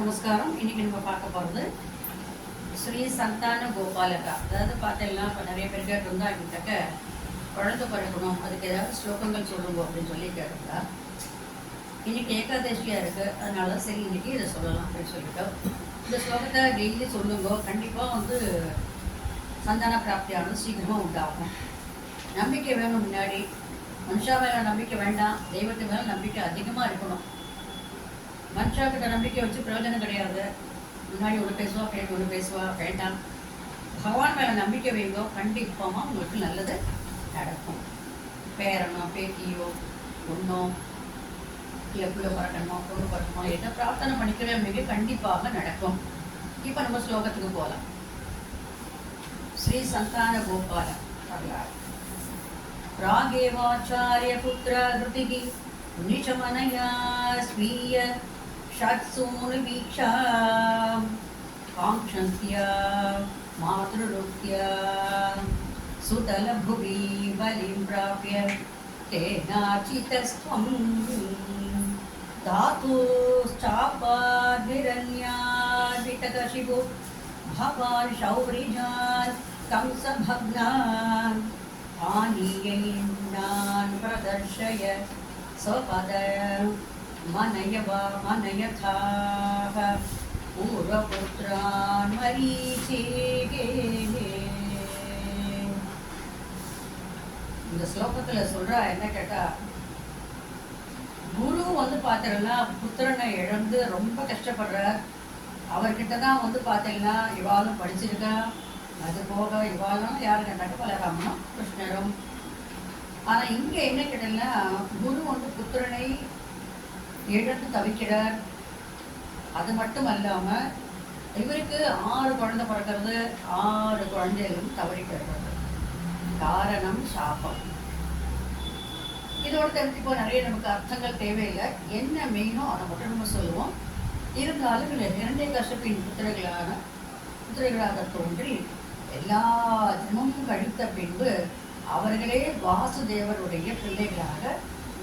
நமஸ்காரம். இன்னைக்கு நம்ம பார்க்க போகிறது ஸ்ரீ சந்தான கோபாலகா. அதாவது பார்த்தீங்கன்னா இப்போ நிறைய பேர் கேட்டிருந்தா கிட்டக்க குழந்தை பிறக்கணும், அதுக்கு ஏதாவது ஸ்லோகங்கள் சொல்லுங்க அப்படின்னு சொல்லி கேட்டிருந்தா. இன்னைக்கு ஏகாதசியாக இருக்குது, அதனால தான் சரி இன்னைக்கு இதை சொல்லலாம் அப்படின்னு சொல்லிட்டோம். இந்த ஸ்லோகத்தை டெய்லி சொல்லுங்க, கண்டிப்பாக சந்தான பிராப்தியானது சீக்கிரமாக உண்டாகும். நம்பிக்கை வேணும், முன்னாடி மனுஷா மேலே நம்பிக்கை வேண்டாம், தெய்வத்து மேலே நம்பிக்கை அதிகமாக இருக்கணும். மனுஷாக்கிட்ட நம்பிக்கை வச்சு பிரயோஜனம் கிடையாது. முன்னாடி ஒன்று பேசுவா, பின்னாடி ஒன்று பேசுவா, வேண்டாம். பகவான் மேலே நம்பிக்கை வைங்கோ, கண்டிப்பாக உங்களுக்கு நல்லது நடக்கும். பேரனோ பேத்தியோ பொண்ணோ இல்லை பிள்ளை பறக்கணுமோ பொண்ணு பறக்கணுமோ என்ன பிரார்த்தனை பண்ணிக்கிற மிக கண்டிப்பாக நடக்கும். இப்போ நம்ம ஸ்லோகத்துக்கு போகலாம். ஸ்ரீ சந்தான கோபால வரலாறு. ராகேவாச்சாரிய புத்திர ஹிருதிகி நிஷமனயா ஸ்வீய ஷட்சூனு வீக்ஷா காங்க்ஷந்த்யா மாத்ருருக்யா சுதலபுவி பலிம் பிராப்ய தேனாச்சிதஸ்த்வம் தாத்துஷ்சாபாத்விரண்யாத்விதகசிபு பவான் ஷௌரிஜான் கம்சபக்னான் ஆனியைன்னான் பிரதர்ஷய स्वपद मनयथाः पूर्वपुत्रान् मरीचिगे. இந்த ஸ்லோகத்தில் சொல்கிறா என்ன கேட்டால், குரு பார்த்தீங்கன்னா புத்திரனை இழந்து ரொம்ப கஷ்டப்படுறார். அவர்கிட்ட தான் பார்த்தீங்கன்னா இவாளும் படிச்சிருக்கா. அது போக இவாளும் யார் கேட்டாக்க பலராமனும் கிருஷ்ணரும். ஆனால் இங்கே என்ன கேட்டீங்கன்னா, குரு புத்திரனை இழந்து தவிக்கிறார். அது மட்டும் அல்லாமல் இவருக்கு 6 குழந்தை பிறக்கிறது, 6 குழந்தைகளும் தவறி பிறக்கிறது. காரணம் சாபம். இதோட தெரிஞ்சுப்போ நிறைய நமக்கு அர்த்தங்கள் தேவையில்லை. என்ன மெயினோ அதை மட்டும் நம்ம சொல்லுவோம். இருந்தாலும் இரண்யகசிபின் புத்திரர்களாக தோன்றி எல்லா ஜென்மமும் கழித்த பின்பு அவர்களே வாசுதேவருடைய பிள்ளைகளாக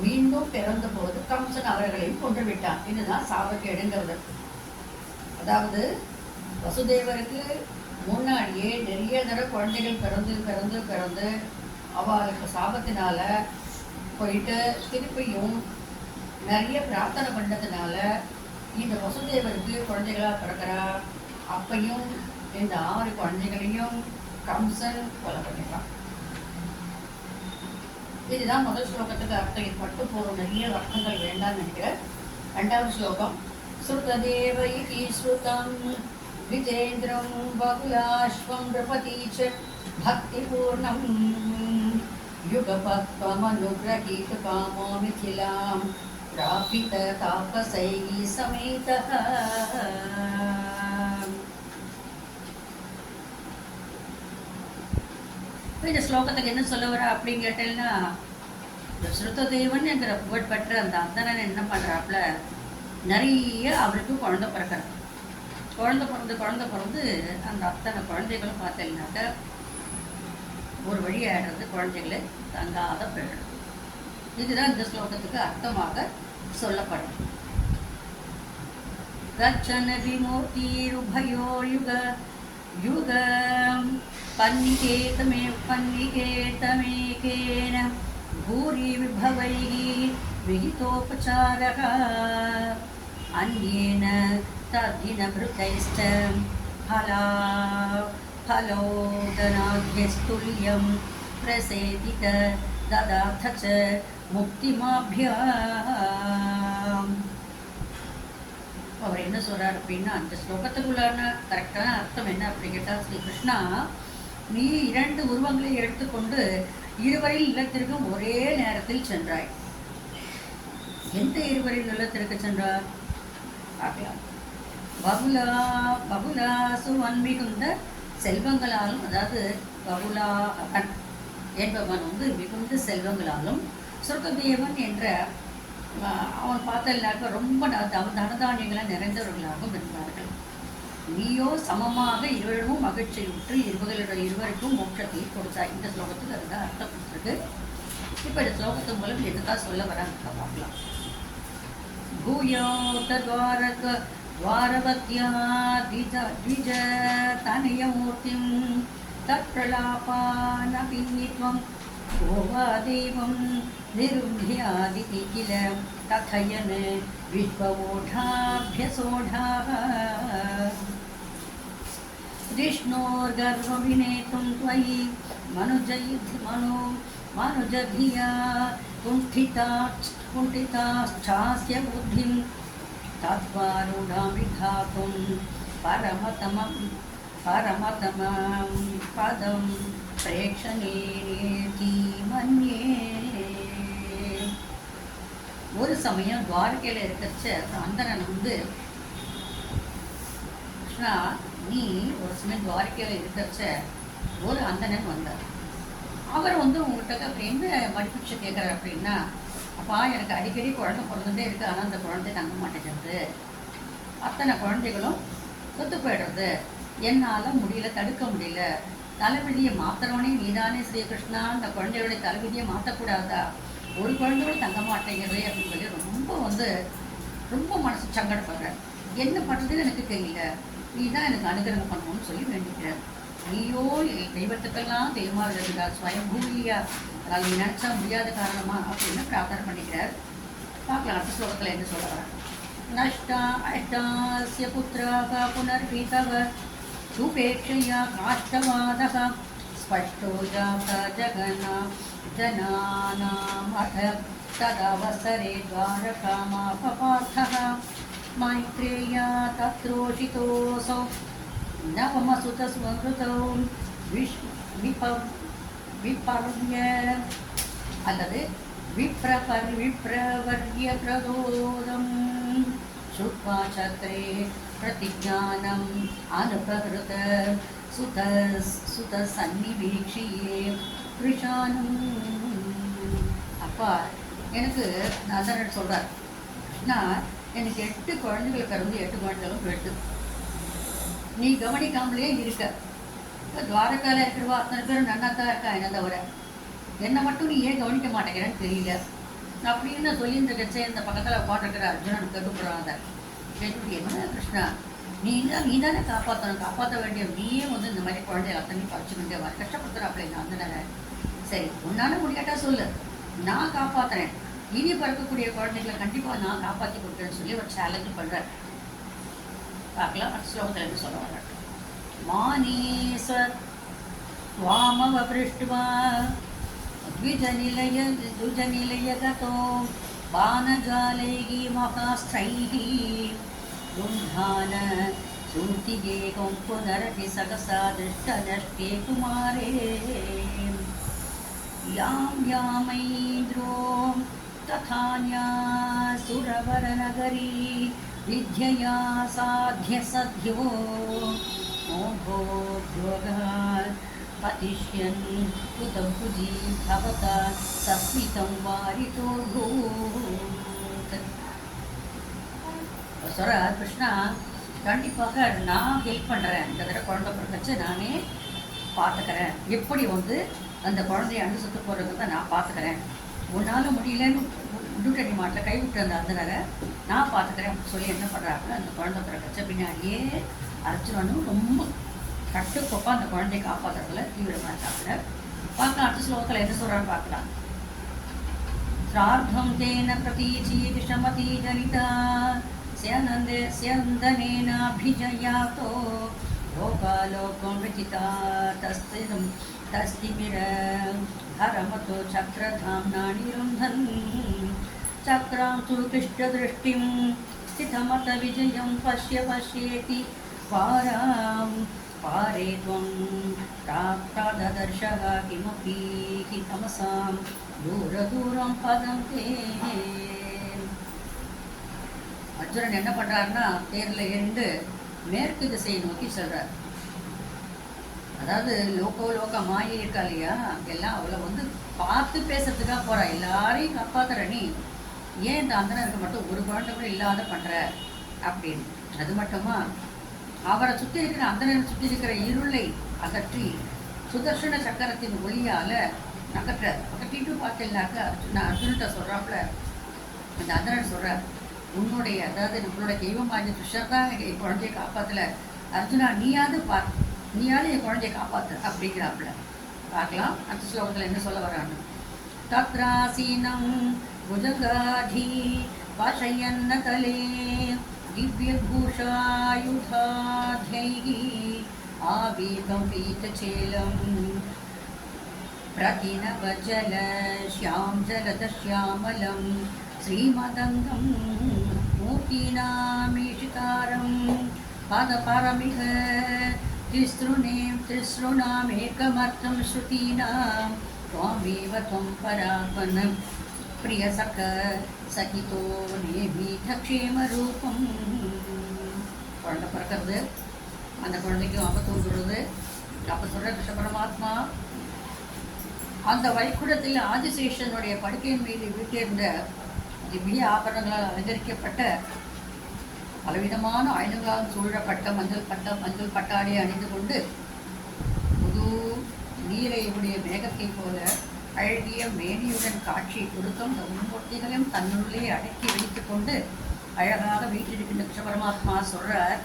மீண்டும் பிறந்த போது கம்சன் அவர்களையும் கொண்டு விட்டான். இதுதான் சாபக்கேடுங்கிறது. அதாவது வசுதேவருக்கு முன்னாடியே நிறைய தடவை குழந்தைகள் பிறந்து பிறந்து பிறந்து அவளுக்கு சாபத்தினால போயிட்டு திருப்பியும் நிறைய பிரார்த்தனை பண்ணதுனால இந்த வசுதேவருக்கு குழந்தைகளாக பிறக்கிறா. அப்பையும் இந்த 6 குழந்தைகளையும் கம்சன் கொலை பண்ணிடுறான். இதுதான் முதல் ஸ்லோகத்துக்கு அர்த்தம். இது மட்டும் போகும், நிறைய அர்த்தங்கள் வேண்டாம்னு நினைக்கிறேன். 2வது ஸ்லோகம். ஸ்ருததேவ இதி ஸ்ருதம் விஜேந்திரம் பகுலாஸ்வம் நிருபதீச்ச பக்திபூர்ணம் யுகபத்வமனுக்ரஹீத காமோ மிதிலாம் பிராபித தாபசைகி சமேதஹ. இந்த ஸ்லோகத்துக்கு என்ன சொல்ல வர அப்படின்னு கேட்டேன்னா, இந்த ஸ்ருததேவன் என்கிற புகழ்பெற்ற அந்த அந்தனன் என்ன பண்ணுறாப்புல, நிறைய அவருக்கு குழந்தை பிறக்கிறார். குழந்தை பிறந்து அந்த அத்தனை குழந்தைகளும் பார்த்தீங்கன்னாக்க ஒரு வழி ஆயிடுறது, குழந்தைகளை தங்காத போயிடுறது. இதுதான் இந்த ஸ்லோகத்துக்கு அர்த்தமாக சொல்லப்படும். கச்சன விமூர்த்திருபயோ யுக யுக पन्निकेतमेकेन भूरि विभवैः विहितोपचारः अन्येन तद्दिनभृतैश्च फलोदनाभ्यस्तुल्यं प्रसेदित ददाथ च मुक्तिमाभ्याम्. அவர் என்ன சொல்கிறார் அப்படின்னா, அந்த ஸ்லோகத்துக்குள்ளான கரெக்டான அர்த்தம் என்ன அப்படி கேட்டால், ஸ்ரீ கிருஷ்ணா நீ 2 உருவங்களை எடுத்துக்கொண்டு இருவரின் இல்லத்திற்கும் ஒரே நேரத்தில் சென்றாய். எந்த இருவரின் இல்லத்திற்கு சென்றார் பார்க்கலாம். பகுலாசு மிகுந்த செல்வங்களாலும், அதாவது பகுலாகன் என்பவன் மிகுந்த செல்வங்களாலும், சுருக்கதேவன் என்ற அவன் பார்த்தல்னாக்க ரொம்ப தனதானியங்களை நிறைந்தவர்களாகவும் இருந்தார்கள். நீயோ சமமாக இருவரிடமும் மகிழ்ச்சியுற்று இருவருக்கும் மோட்சத்தை கொடுத்தாய். இந்த ஸ்லோகத்துக்கு அதுதான் அர்த்தம் கொடுத்துருக்கு. இப்போ இந்த ஸ்லோகத்தின் மூலம் எதுக்காக சொல்ல வராங்க பார்க்கலாம். भूयोतद्वारक द्वारवत्या द्विज तनयमूर्तिं तत्प्रलापानपि त्वं को वा देवं निरुध्यादिति किल कथयन् विश्ववोढाभ्यसोढाः विष्णोर्गर्वविनेतुं त्वयि मनुजधिया कुण्ठिताश्चास्य बुद्धिं तद्वारूढां विधातुं परमतमं पदं प्रेक्षणीति मन्ये. ஒரு சமயம் துவாரகையில் இருக்கச்ச அந்தரன் வந்து, கிருஷ்ணா நீ ஒரு சமயம் துவாரகையில் இருக்கச்ச ஒரு அந்தணன் வந்தார். அவர் வந்து உங்கள்கிட்ட என்ன மடிப்பிச்சு கேட்குறாரு அப்படின்னா, அப்பா எனக்கு அடிக்கடி குழந்தை பிறந்துட்டே இருக்குது, ஆனால் அந்த குழந்தை தங்க மாட்டேங்கிறது, அத்தனை குழந்தைகளும் சொத்து போயிடுறது, என்னால் முடியல, தடுக்க முடியல, தலைவிதியை மாத்திரவனே நீதானே ஸ்ரீகிருஷ்ணா, அந்த குழந்தைகளுடைய தலைவிதியை மாற்றக்கூடாதா, ஒரு குழந்தையோட தங்க மாட்டேங்கிறது அப்படின்னு சொல்லி ரொம்ப மனசு சங்கடப்படுறேன். என்ன பண்ணுறதுன்னு எனக்கு தெரியல, நீ தான் எனக்கு அனுகிரகம் பண்ணணும்னு சொல்லி வேண்டிக்கிறேன். ஐயோ தெய்வத்துக்கெல்லாம் தெய்வமாக இருக்கிறார், ஸ்வயம் பூமியா, அதாவது நீ நினச்சா முடியாத காரணமா அப்படின்னு பிரார்த்தனை பண்ணிக்கிறார். பார்க்கலாம் அடுத்த ஸ்லோகத்தில் என்ன சொல்ல வரேன். நஷ்டா அஷ்டாஸ்ய புத்திராக புனர்பீதவ சுபேட்சையா காஷ்டவாதக ஸ்பஷ்டோ ஜாத ஜனானாமத ததவசரே துவாரகாமாபபார்த்தः மைத்ரேயா தத்ரோஷிதோऽசௌ நவமசுதஸ்மருதௌ விபர்ய அல்லது விப்ரவர்ய பிரதோதம் சுத்வா சக்ரே பிரதிஜானம் அனுபகிருத சுத சன்னிவீக்ஷியே கிருஷானம். அப்பா எனக்கு நந்தனன் சொல்கிறார், கிருஷ்ணா எனக்கு 8 குழந்தைகள் பிறந்து 8 குழந்தைகளும் போயிட்டு நீ கவனிக்காமலே இருக்க. இப்போ துவாரகாவில் இருக்கிறவா அத்தனை பேரும் நன்னாத்தான் இருக்கா, என்ன தவிர என்னை மட்டும் நீ ஏன் கவனிக்க மாட்டேங்கிறேன்னு தெரியல அப்படின்னு சொல்லி இந்த கட்சி இந்த பக்கத்தில் உட்காந்துருக்கிற அர்ஜுனன் கேட்டுப்படுறாங்க. கேட்டுட்டு என்ன கிருஷ்ணா நீ தானே காப்பாற்ற வேண்டிய நீயே வந்து இந்த மாதிரி குழந்தைய அத்தனையும் பறிச்சுக்கிட்டே வர கஷ்டப்படுத்துறாப்புல இந்த அந்தனரை. சரி உன்னால முடியாட்டா சொல்லு, நான் காப்பாற்றுறேன், இனி பறக்கக்கூடிய குழந்தைகளை கண்டிப்பாக நான் காப்பாற்றி கொடுக்குறேன்னு சொல்லி ஒரு சேலஞ்சு பண்ணுறார். பார்க்கலாம் அடுத்த ஸ்லோகத்தில் என்ன சொல்ல வர்றார். மானீச வாமவபிருஷ்ட்வா द्विजनिलयगतो बाणजालैः महास्त्रैः रुन्धान सूतिगेकं पुनरपि सकसा दृष्टनष्टे कुमारे यां यामैन्द्रो तथान्यासुरवरनगरी विद्यया साध्यसद्यो मोहोद्योगः पतिष्यन् उदं भुजी भवता सस्मितं वारितो भूत्. சொல்கிறார், கிருஷ்ணா கண்டிப்பாக நான் ஹெல்ப் பண்ணுறேன், இந்த தடவை குழந்தை பிறக்கச்சு நானே பார்த்துக்கிறேன், எப்படி வந்து அந்த குழந்தைய அண்டு சுற்று போடுறது தான் நான் பார்த்துக்கிறேன், உன்னால் முடியலன்னு விட்டுட்டடி மாட்டில் கை விட்டு அந்த அந்தனரை நான் பார்த்துக்கிறேன் சொல்லி என்ன பண்ணுறாங்க. அந்த குழந்தை பிறக்கச்ச பின்னாடியே அர்ஜுனனும் ரொம்ப கட்டுக்கோப்பா அந்த குழந்தையை காப்பாற்றுறதுல தீவிரமாக இருக்காங்க. பார்க்கலாம் அடுத்த ஸ்லோகத்தில் என்ன சொல்கிறான்னு பார்க்கலாம். ஸ்ரார்த்தம் தேன பிரதீச்சி விஷமதி ஜனிதா ஸ்யந்தனேனாபிஜயாதோ லோகாலோகம் விஜிதா தஸ்திமிர ஹரமதோ சக்ரதாம்னா நிருந்தன் சக்ராம் து கிருஷ்ணதிருஷ்டிம் ஸ்திதமத விஜயம் பஷ்யேதி பாராம் பாரே त्वं प्राप्तादर्शः किमपि हि तमसां दूरदूरं पदं ते. அர்ஜுனன் என்ன பண்ணுறாருன்னா தேரில் ஏறிண்டு மேற்கு திசையை நோக்கி செல்றார். அதாவது லோக மாயை இருக்கா இல்லையா, எல்லாம் அவளை வந்து பார்த்து பேசுறதுக்காக போகிறா. எல்லாரையும் காப்பாற்றுற நீ ஏன் இந்த அந்தனருக்கு மட்டும் ஒரு குழந்தை கூட இல்லாத பண்ணுற அப்படின்னு. அது மட்டுமா அவரை சுற்றி இருக்கிற அந்தனரை சுற்றி இருக்கிற இருளை அகற்றி சுதர்ஷன சக்கரத்தின் ஒளியால் அகற்றிட்டு பார்த்தீங்கன்னாக்கா நான் அர்ஜுன்கிட்ட சொல்கிறாப்புல அந்த அந்தனன் சொல்கிறார், உன்னுடைய அதாவது நம்மளுடைய தெய்வமாகிய கிருஷ்ணர் தான் என் குழந்தைய காப்பாற்றல, அர்ஜுனா நீயாவது நீயாவது என் குழந்தைய காப்பாற்று அப்படிங்கிறாப்புல. பார்க்கலாம் அந்த ஸ்லோகத்தில் என்ன சொல்ல வரான்னு. தத்ராசீனம் புஜகாதி பாஷயன்ன தலே திவ்யபூஷாயுதாத்யைஹி ஆவீதம் பீதச்சேலம் प्रतिनवजल श्याम जलदश्यामलं श्रीमदङ्गं मूर्तीनामीशिकारं पादपारमिह तिसृणामेकमर्थं श्रुतीनां त्वामेव त्वं परात्मन प्रियसख सहितो நேமீதக்ஷேமரூபம். குழந்தை பிறக்கிறது, அந்த குழந்தைக்கும் ஆபத்து வந்துடுறது. அப்போ சொல்கிற கிருஷ்ண பரமாத்மா அந்த வைகுண்டத்தில் ஆதிசேஷனுடைய படுக்கையின் மீது வீட்டிருந்த திவ்ய ஆபரணங்களால் அலங்கரிக்கப்பட்ட பலவிதமான ஆயுதங்களால் சூழப்பட்ட மஞ்சள் பட்டாடையை அணிந்து கொண்டு புது நீரையுடைய மேகத்தை போல அழகிய மேனியுடன் காட்சி கொடுத்தும் மும்மூர்த்திகளையும் தன்னுள்ளே அடக்கி வைத்துக் கொண்டு அழகாக வீட்டிருக்கின்ற கிருஷ்ண பரமாத்மா சொல்றார்,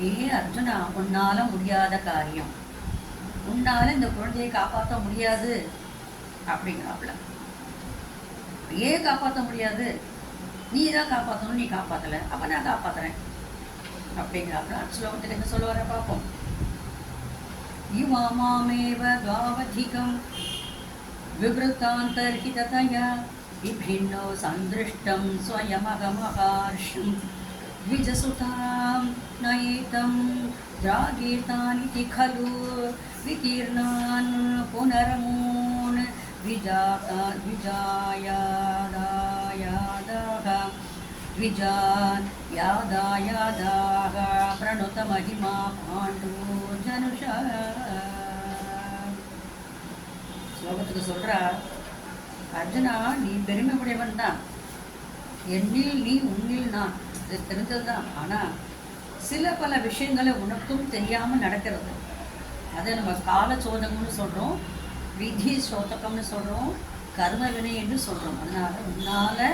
ஏ அர்ஜுனா, உன்னால முடியாத காரியம், உன்னால இந்த குழந்தையை காப்பாற்ற முடியாது அப்படிங்கிறாப்புல. ஏன் காப்பாற்ற முடியாது? நீ தான் காப்பாற்றணும், நீ காப்பாற்றலை, அப்போ நான் காப்பாற்றுறேன் அப்படிங்கிறாப்புல. ஸ்லோகத்தில் என்ன சொல்ல வர பார்ப்போம். யுவாமாமேவ துவாவதிகம் விவருத்தாந்தர்ஹிததயா விபின்னோ சந்திருஷ்டம் ஸ்வயமகமஹர்ஷம் द्विजसुतां नयेतं द्रागेतानिति खलु विकीर्णान् पुनरमून् द्विजायादायादाः प्रणुत महिमा पाण्डुजनुष. ஸ்லோகத்துக்கு சொல்றா, அர்ஜுனா, நீ பெருமையுடையவன் தான், என்னில் நீ உன்னில் நான், இது தெரிஞ்சதுதான். ஆனால் சில பல விஷயங்களை உனக்கும் தெரியாமல் நடக்கிறது. அதை நம்ம கால சோதகம்னு சொல்கிறோம், விதி சோதகம்னு சொல்கிறோம், கர்ம வினை என்று சொல்கிறோம். அதனால் உன்னால்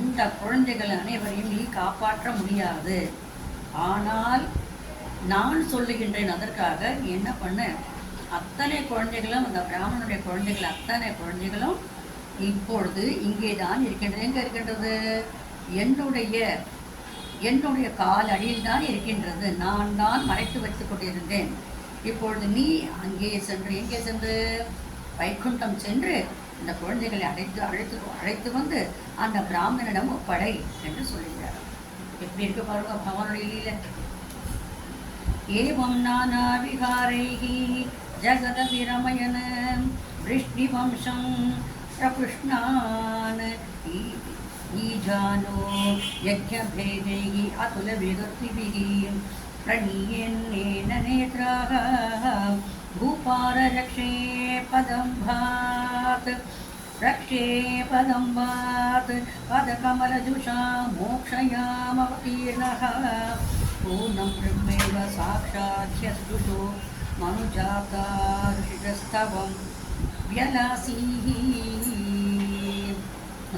இந்த குழந்தைகள் அனைவரையும் நீ காப்பாற்ற முடியாது. ஆனால் நான் சொல்லுகின்றேன், அதற்காக நீ என்ன பண்ண, அத்தனை குழந்தைகளும், அந்த பிராமணனுடைய குழந்தைகள் அத்தனை குழந்தைகளும் இப்பொழுது இங்கே தான் இருக்கின்றது. எங்கே இருக்கின்றது? என்னுடைய கால் அடியில் தான் இருக்கின்றது. நான் தான் மறைத்து வைத்துக் கொண்டிருந்தேன். இப்பொழுது நீ அங்கே சென்று, எங்கே சென்று, வைகுண்டம் சென்று இந்த குழந்தைகளை அழைத்து வந்து அந்த பிராமணனிடம் ஒப்படை என்று சொல்லுகிறார். எப்படி இருக்கு பாருங்க பகவானுடைய லீல. ஏவம் நானா விகாரைஹி ஜகத விரமயன விஷ்ணி வம்சம் பிரபுஷ்ணான் ஈஜானோ யஜ்ஞபேதைஹி அதுல விகர்த்திபிஹி प्रणीयन्नेन नेत्राः भूपाररक्षे पदम्भात् पदकमलजुषा मोक्षयामवतीर्णः पूर्णं ब्रह्मैव साक्षाद्यस्तुतो मनुजाता ऋषिस्तवं व्यलासीः.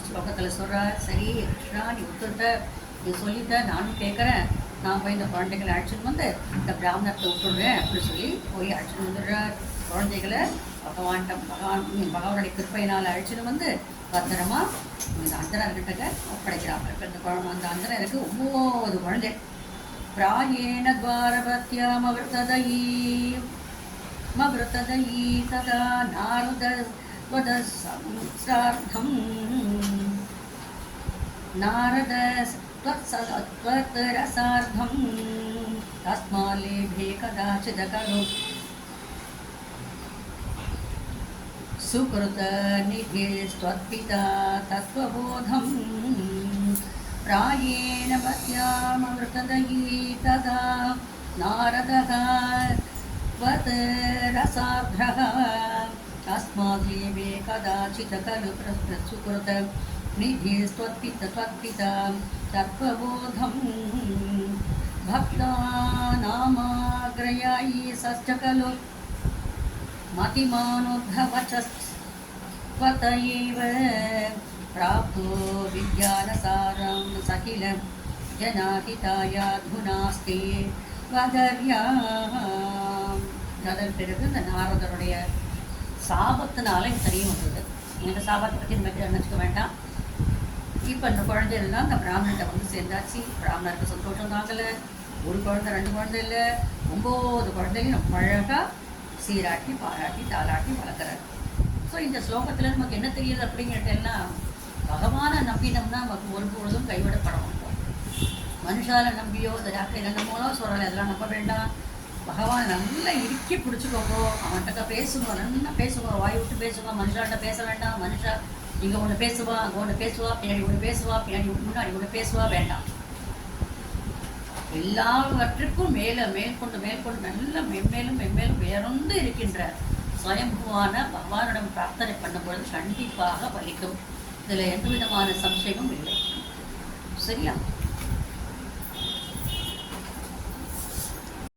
ஸ்லோகத்தில் சொல்கிறார், சரி கிருஷ்ணா, நீ ஒத்துட்ட, நீ சொல்லிட்ட, நானும் கேட்குறேன், நான் போய் இந்த குழந்தைகளை அழைச்சிட்டு வந்து இந்த பிராமணத்தை விட்டுடுறேன் அப்படின்னு சொல்லி போய் அழைச்சிட்டு வந்துடுறார். குழந்தைகளை பகவானுடைய கிருப்பையினால் அழைச்சிட்டு வந்து பத்திரமா இந்த அந்தனர்கிட்ட ஒப்படைக்கிறாங்க. இந்த குழந்தை, அந்த அந்தனருக்கு 9 குழந்தை. பிராயேன துவாரபத்யாமவிருத்ததயீ ததா நாரத त्वत्रसार्धं तस्माल्लेभे कदाचित् खलु सुकृतनिधिस्त्वत्पिता तत्त्वबोधं प्रायेण भक्त्यामवृतदयी तदा नारदः त्वत्रसार्धः तस्माल्लेभे कदाचित् खलु सुकृत निधिस्त्वत्पिता तत्त्वबोधं भक्तानामाग्रयायि सश्च खलु मतिमानोद्धवचस्त्वत एव प्राप्तो विज्ञानसारं सकिलं ஜனாகிதாயாத்குணாஸ்தே வதர்யாம். அதன் பிறகு இந்த நாரதருடைய சாபத்தினால எனக்கு தெரிய வந்தது. இந்த சாபத்தை பற்றி நம்ம நினச்சிக்க வேண்டாம். இப்போ இந்த குழந்தைகள்லாம் இந்த பிராமணர்கிட்ட வந்து சேர்ந்தாச்சு. பிராமணருக்கு சந்தோஷம் தாங்கலை. ஒரு குழந்தை 2 குழந்தை இல்லை, 9 குழந்தையும் நம்ம அழகாக சீராட்டி பாராட்டி தாளாட்டி வளர்க்குறாரு. ஸோ இந்த ஸ்லோகத்தில் நமக்கு என்ன தெரியுது அப்படிங்கிறதெல்லாம், பகவானை நம்பினோம்னா நமக்கு ஒருபொழுதும் கைவிடப்பட மாட்டோம். மனுஷால நம்பியோ இந்த டாக்டர் என்னமோனோ சொல்கிறேன், அதெல்லாம் நம்ப வேண்டாம். பகவானை நல்லா இறுக்கி பிடிச்சிக்கோங்க. அவன்கிட்ட பேசுங்க, நல்லா பேசுங்க, வாய் விட்டு பேசுங்க. மனுஷால்கிட்ட பேச வேண்டாம். மனுஷா இங்கே ஒன்று பேசுவா, அங்கே ஒன்று பேசுவா, பின்னாடி ஒன்று பேசுவா, பின்னாடி முன்னாடி ஒன்று பேசுவா, வேண்டாம். எல்லாவற்றுக்கும் மேற்கொண்டு நல்ல மென்மேலும் உயர்ந்து இருக்கின்ற சுயம்புவான பகவானிடம் பிரார்த்தனை பண்ணும்பொழுது கண்டிப்பாக பலிக்கும். இதில் எந்த விதமான சம்சயமும் இல்லை. சரியா?